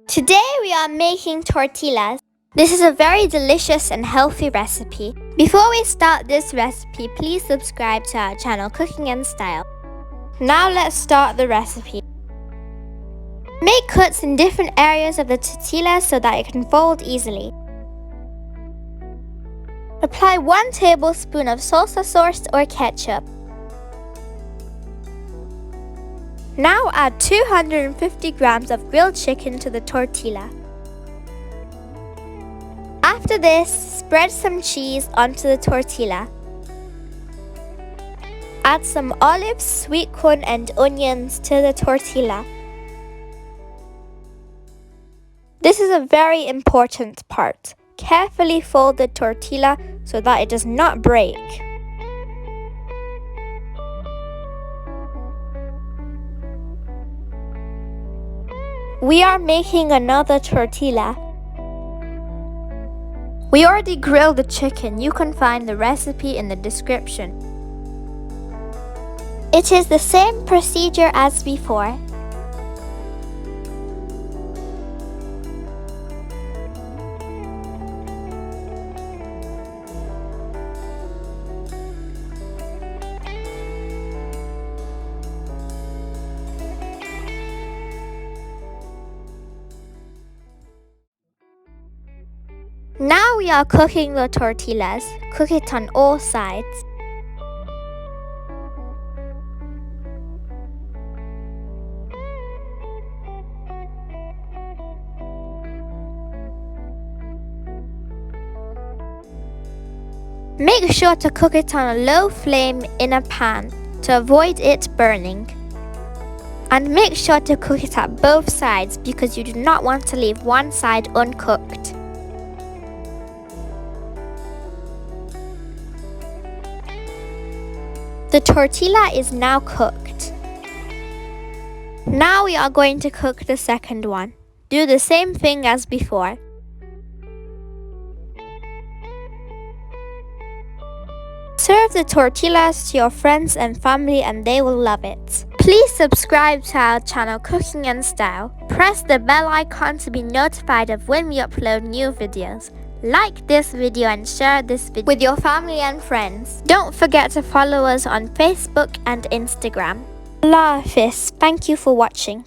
Today we are making tortillas. This is a very delicious and healthy recipe. Before we start this recipe, please subscribe to our channel Cooking and Style. Now let's start the recipe. Make cuts in different areas of the tortilla so that it can fold easily. Apply 1 tablespoon of salsa sauce or ketchup. Now add 250 grams of grilled chicken to the tortilla. After this, spread some cheese onto the tortilla. Add some olives, sweet corn and onions to the tortilla. This is a very important part. Carefully fold the tortilla so that it does not break. We are making another tortilla. We already grilled the chicken. You can find the recipe in the description. It is the same procedure as before. Now we are cooking the tortillas. Cook it on all sides. Make sure to cook it on a low flame in a pan to avoid it burning. And make sure to cook it at both sides because you do not want to leave one side uncooked. The tortilla is now cooked. Now we are going to cook the second one. Do the same thing as before. Serve the tortillas to your friends and family and they will love it. Please subscribe to our channel Cooking and Style. Press the bell icon to be notified of when we upload new videos. Like this video and share this video with your family and friends. Don't forget to follow us on Facebook and Instagram. Allah Hafiz. Thank you for watching.